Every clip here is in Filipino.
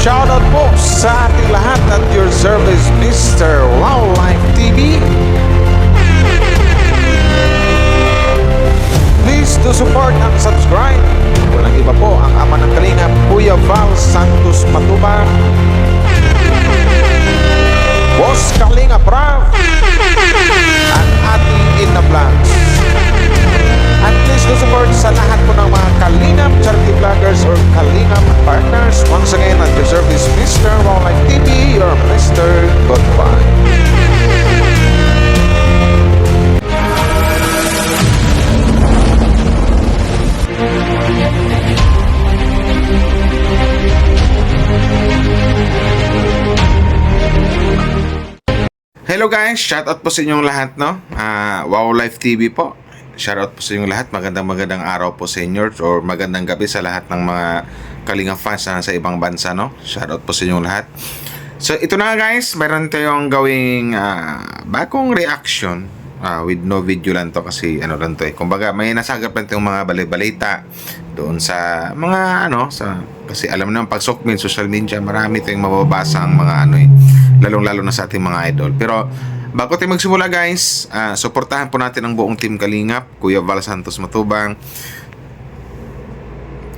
Shoutout po sa ating lahat at your service, Mr. Wildlife TV. Please do support and subscribe. Walang iba po ang ama ng Kalingap, Kuya Val Santos Matubang, Boss Kalingap Rav, at ating Inna Vlogs. At please do support sa lahat po ng mga Kalingap charity vloggers or Kalingap partners. Once again, at your service, Mr. Wildlife TV, your Mr. Goodbye. Hello guys, shoutout po sa inyong lahat, no? Wildlife TV po. Shoutout po sa inyong lahat. Magandang araw po sa inyo or magandang gabi sa lahat ng mga Kalingap fans na sa ibang bansa, no? Shoutout po sa inyong lahat. So ito na guys, meron tayong gawing bagong reaction with no video lang to kasi ano lang to eh. Kumbaga may nasagap lang tayong mga balita doon sa mga kasi alam naman pag social media marami tayong mababasa ang mga lalong-lalo na sa ating mga idol. Pero bago tayo magsimula guys, suportahan po natin ang buong team Kalingap, Kuya Val Santos Matubang,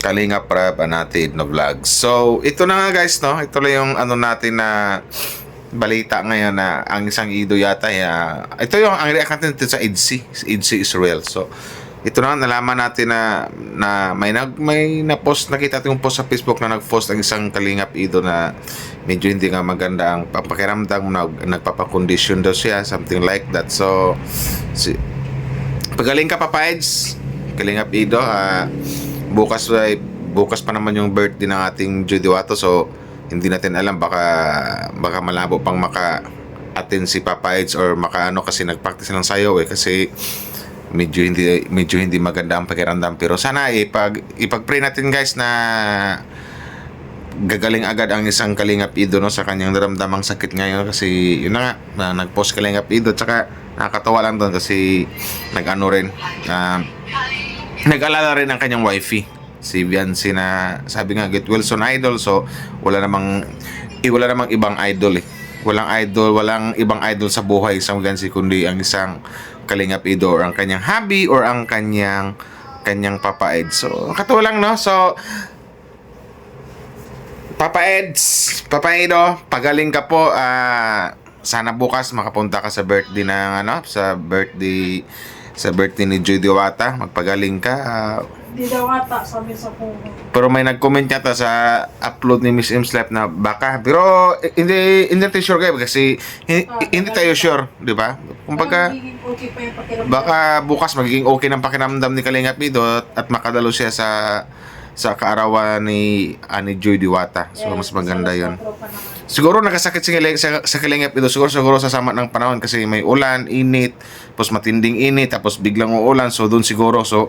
Kalingap Rab, natin no vlogs. So ito na nga guys, no, ito lang yung natin na balita ngayon na ang isang ido yata ito yung ang react natin sa EDC Israel. So ito na nalaman natin na may na-post, nakita natin yung post sa Facebook na nag-post ang isang Kalingap ido na medyo hindi nga maganda ang pakiramdam, nagpapakondisyon daw siya, something like that. So pagaling ka Papa Eds, Kalingap ido, bukas pa naman yung birthday ng ating Judy Wato. So hindi natin alam, baka malabo pang maka-attend si Papa Eds or kasi nag-practice lang sayo kasi medyo hindi maganda ang pakiramdam. Pero sana ipag-pray natin guys na gagaling agad ang isang Kalingap ido, no, sa kanyang naramdamang sakit ngayon. Kasi yun na nga, nag-post Kalingap ido, tsaka nakakatawa lang doon kasi nag-alala rin ang kanyang wifey, si Viancy, na sabi nga get well soon idol. So wala namang ibang idol eh. Walang ibang idol sa buhay isang Viancy kundi ang isang Kalingap ido or ang kanyang hubby or ang kanyang Papa Eds. So katawa lang, no. So Papa Eds, Papa Edo, pagaling ka po. Sana bukas makapunta ka sa birthday sa birthday ni Joy Diwata. Magpagaling ka. Di daw ata, sabi sa puno. Pero may nag-comment yata sa upload ni Miss Imslap na baka. Pero hindi natin sure kayo kasi hindi tayo sure, di ba? Kumbaga, Okay pa yung pakiramdam. baka bukas magiging okay ng pakiramdam ni Kalingap ido at makadalo siya sa kaarawan ni Joy Diwata. So mas maganda yun. Siguro nakasakit sa Kalingap ido. Siguro sa sama ng panahon kasi may ulan, init, tapos matinding init, tapos biglang uulan. So doon siguro. So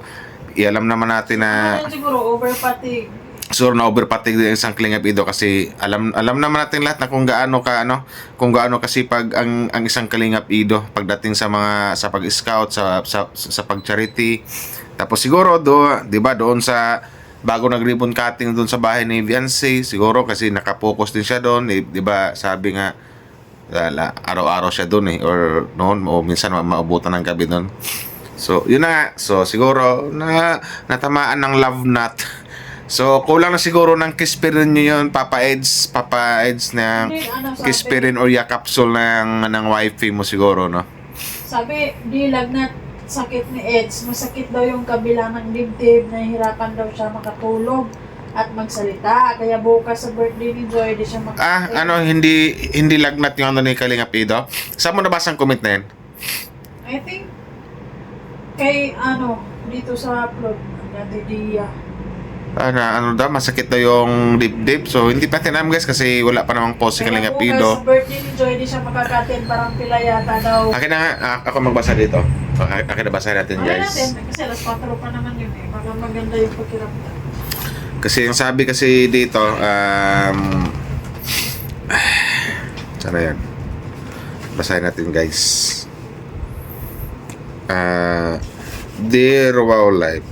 ialam naman natin na siguro over-fatigue. siguro na overpatig din isang Kalingap ido kasi alam naman natin lahat na kung gaano kasipag ang isang Kalingap ido pagdating sa pag-scout, sa pag-charity. Tapos siguro di ba doon sa bago nag-ribbon cutting doon sa bahay ni Viancy, siguro kasi nakapokus din siya doon, di ba? Sabi nga araw-araw siya doon or noon o minsan maabutan ng gabi doon. So yun na nga. So siguro natamaan ng love knot. So kulang na siguro ng kispirin nyo yun, Papa Eds ng kispirin or yakapsul ng wifey mo siguro, no? Sabi, di lagnat sakit ni Eds, masakit daw yung kabila ng dibdib, nahihirapan daw siya makatulog at magsalita. Kaya bukas sa birthday ni Joy, di siya hindi lagnat yung ni Kalingap ido. Saan mo nabasa ang comment na yun? I think kay dito sa upload dati Dia. Masakit daw yung dibdib. So hindi pa tinam guys kasi wala pa namang post si Kalingap ido. Sa birthday ni Joy, di siya makakatin, parang pila yata daw. Akin na nga, ako magbasa dito. Akin na basa natin guys. Kasi alas 4 pa naman yun eh. Baka maganda yung pakiramdam. Kasi yung sabi kasi dito, sana yan. Basahin natin guys. Dear Wildlife.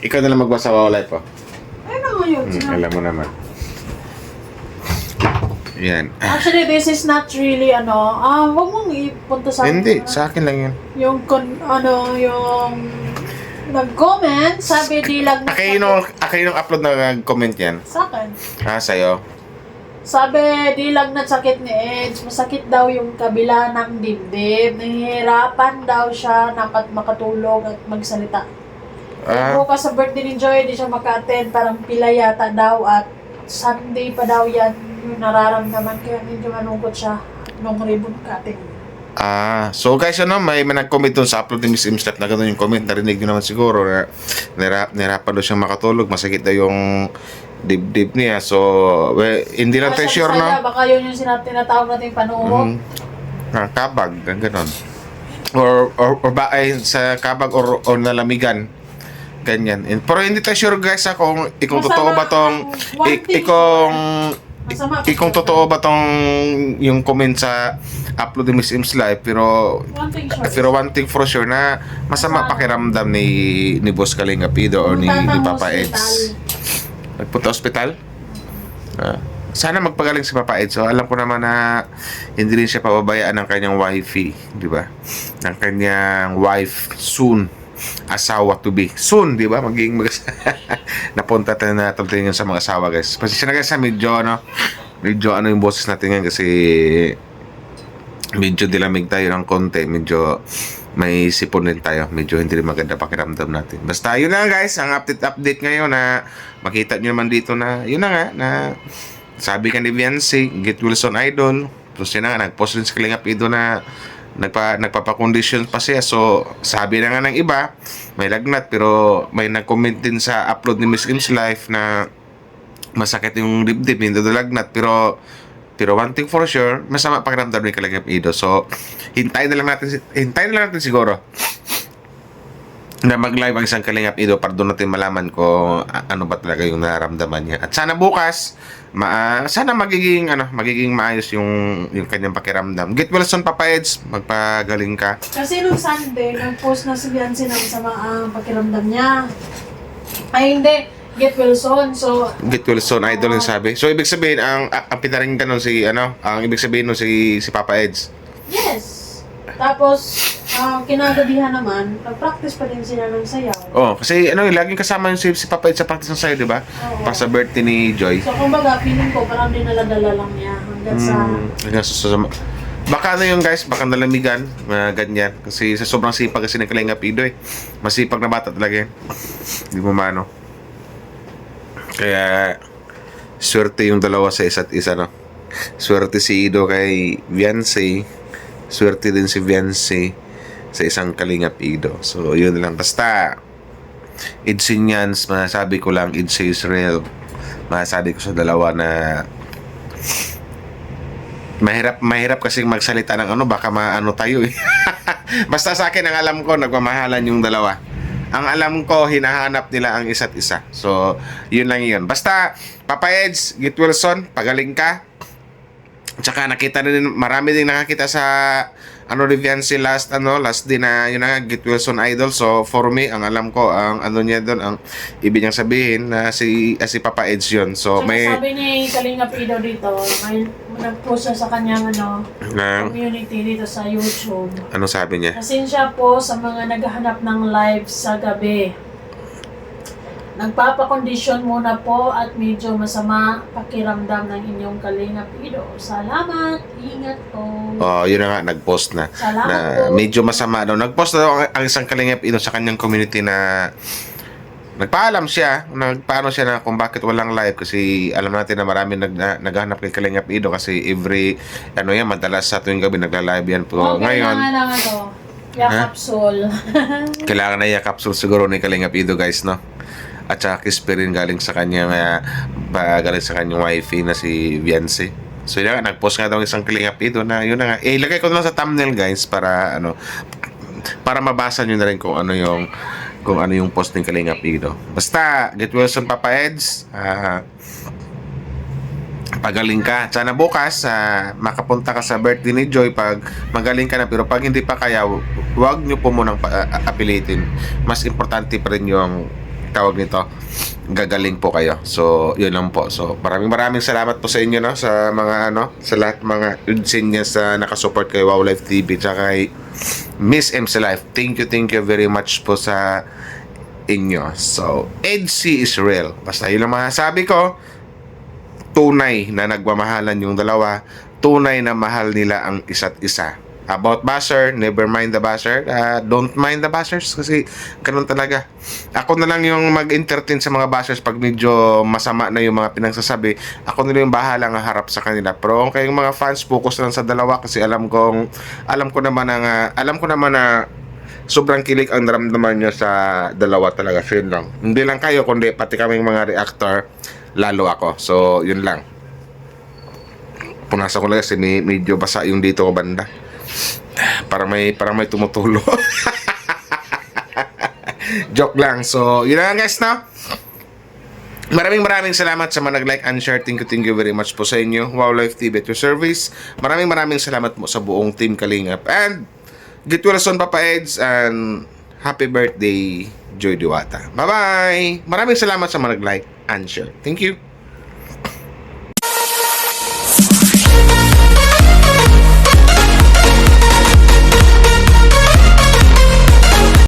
Ikaw na lang magbasa Wildlife, oh. Ay, naman yun. Alam mo naman. Yan. Actually, this is not really, wag mong ipunta sa Hindi, sa akin lang yan. yung, yung nag-comment, sabi di lang Ako yung upload na comment yan. sa akin. Sa'yo. Sabi, di lang na sakit ni Edge, masakit daw yung kabila ng dibdib, nahihirapan daw siya na makatulog at magsalita. Bukas sa birthday ni Joy, di siya maka-attend, parang pila yata daw at Sunday pa daw yan yung nararamdaman, kaya medyo malungkot siya nung ribbon cutting. So guys, may nag-comment doon sa upload ni Miss Imstep na gano'n yung comment, narinig nyo naman siguro na nahirapan daw siyang makatulog, masakit daw yung dibdib niya. So, hindi lang tayo sure, no? Baka yun yung tinatawag natin panuhog. Kabag, gano'n. Or sa kabag or nalamigan. Ganyan. Pero hindi tayo sure guys kung totoo ba tong kung totoo ba tong yung comment sa upload ni Miss Im's live, pero one thing for sure na masama pakiramdam ni Boss Kalinga Pido or ni Papa Eds. Nagpunta ospital? Sana magpagaling si Papa Eds. So alam ko naman na hindi rin siya pababayaan ng kanyang wifey, di ba? Ng kanyang wife soon. Asawa to be soon, di ba? Magiging napunta tayo na tingin sa mga asawa guys. Pasensya na guys sa medyo yung boses natin ngayon kasi medyo dilamig tayo ng konti, medyo may sipon din tayo, medyo hindi rin maganda pakiramdam natin. Basta yun na guys, ang update ngayon na makita nyo naman dito na yun na nga, na sabi ka ni Viancy, Get Wilson Idol, tapos yun na nga, nag-post rin sa Kalingap Ido na nagpapakondisyon pa siya. So sabi na nga ng iba may lagnat, pero may nag-comment din sa upload ni Miss Im's Life na masakit yung dibdib, hindi daw lagnat, pero one thing for sure, masama pakiramdam ni Kalingap Ido. So hintayin na lang natin siguro na mag-live ang isang Kalingap Ido para doon natin malaman kung ano ba talaga yung nararamdaman niya. At sana bukas sana magiging maayos yung kanyang pakiramdam. Get Wilson, Papa Eds, magpagaling ka. Kasi nung Sunday, nag-post na si Biancy ng masama ang pakiramdam niya. Ay hindi, Get Wilson. So Get Wilson Idol yung sabi. So ibig sabihin ang pinaringgan nun ang ibig sabihin nun si Papa Eds. Yes. Tapos kinagabihan naman, nag-practice pa din sila ng sayaw. Kasi laging kasama yung si Papa Eds sa practice ng sayaw, di ba? Para sa birthday ni Joy. So kumbaga, feeling ko parang dinala-dala lang niya hanggang sa baka yung guys, baka nalamigan, ganyan. Kasi sa sobrang sipag kasi ng Kalingap Ido masipag na bata talaga yan. Hindi mo mano. Kaya swerte yung dalawa sa isa't isa, no? Swerte si Ido kay Viancy, swerte din si Viancy sa isang Kalingap Ido. So yun lang, basta Idsinyans, masasabi ko lang, Idsi Israel, masasabi ko sa dalawa na mahirap kasi magsalita ng baka maano tayo basta sa akin, ang alam ko, nagmamahalan yung dalawa. Ang alam ko, hinahanap nila ang isa't isa. So yun lang yun. Basta Papa Eds, Get Wilson, pagaling ka. Tsaka nakita din, marami din nakakita sa Riviancy last din na yun na Get Wilson Idol. So for me, ang alam ko, ang niya doon, ang ibig niyang sabihin na si Papa Eds yun. So may sabi ni Kalingap Ido dito, may nag-post siya sa kanyang community dito sa YouTube. Ano sabi niya? Pasensya po sa mga naghahanap ng live sa gabi. Nagpapakondisyon muna po at medyo masama pakiramdam ng inyong Kalingap Ido. Salamat, ingat po. Yun na nga, nag-post na. Salamat na po. medyo masama daw. Nag-post daw ang isang Kalingap Ido sa kanyang community na nagpaalam siya, nagpaano siya na kung bakit walang live, kasi alam natin na marami naghahanap kay Kalingap Ido kasi every madalas sa tuwing gabi nagla-live yan po. Ngayon, Yakapsul. kailangan na yakapsul siguro ni Kalingap Ido guys, no? At saka kiss pa rin galing sa kanyang wifey na si Viancy. So yun nga, nag-post nga daw isang Kalingap Ido na yun na nga. Ilagay ko na lang sa thumbnail guys para para mabasa nyo na rin kung ano yung post ng Kalingap Ido. Basta Get Wilson, Papa Eds, pagaling ka. Sana bukas makapunta ka sa birthday ni Joy pag magaling ka na, pero pag hindi pa kaya, huwag nyo po munang apilitin. Mas importante pa rin yung tawag nito, gagaling po kayo. So, yun lang po. So, maraming salamat po sa inyo, no, sa mga sa lahat mga udsinyas na nakasupport kay Wow Life TV tsaka kay Miss MC Life. Thank you very much po sa inyo. So, EDC is real. Basta yun lang masasabi ko. Tunay na nagmamahalan yung dalawa. Tunay na mahal nila ang isa't isa. About basher, never mind the basher. Don't mind the bashers kasi ganun talaga. Ako na lang yung mag-entertain sa mga bashers pag medyo masama na yung mga pinagsasabi. Ako na lang yung bahala nga harap sa kanila. Pero kung kayong mga fans, focus lang sa dalawa kasi alam ko naman na sobrang kilig ang naramdaman nyo sa dalawa talaga. So yun lang. Hindi lang kayo, kundi pati kaming mga reactor, lalo ako. So yun lang. Punasan ko lang kasi medyo basa yung dito ko banda. Parang may tumutulo. Joke lang. So, yun lang guys, no? Maraming salamat sa mga nag-like and share. Thank you very much po sa inyo. Wow Life TV at your service. Maraming salamat po sa buong Team Kalingap. And get well soon, Papa Eds. And happy birthday, Joy Diwata. Bye-bye! Maraming salamat sa mga nag-like and share. Thank you.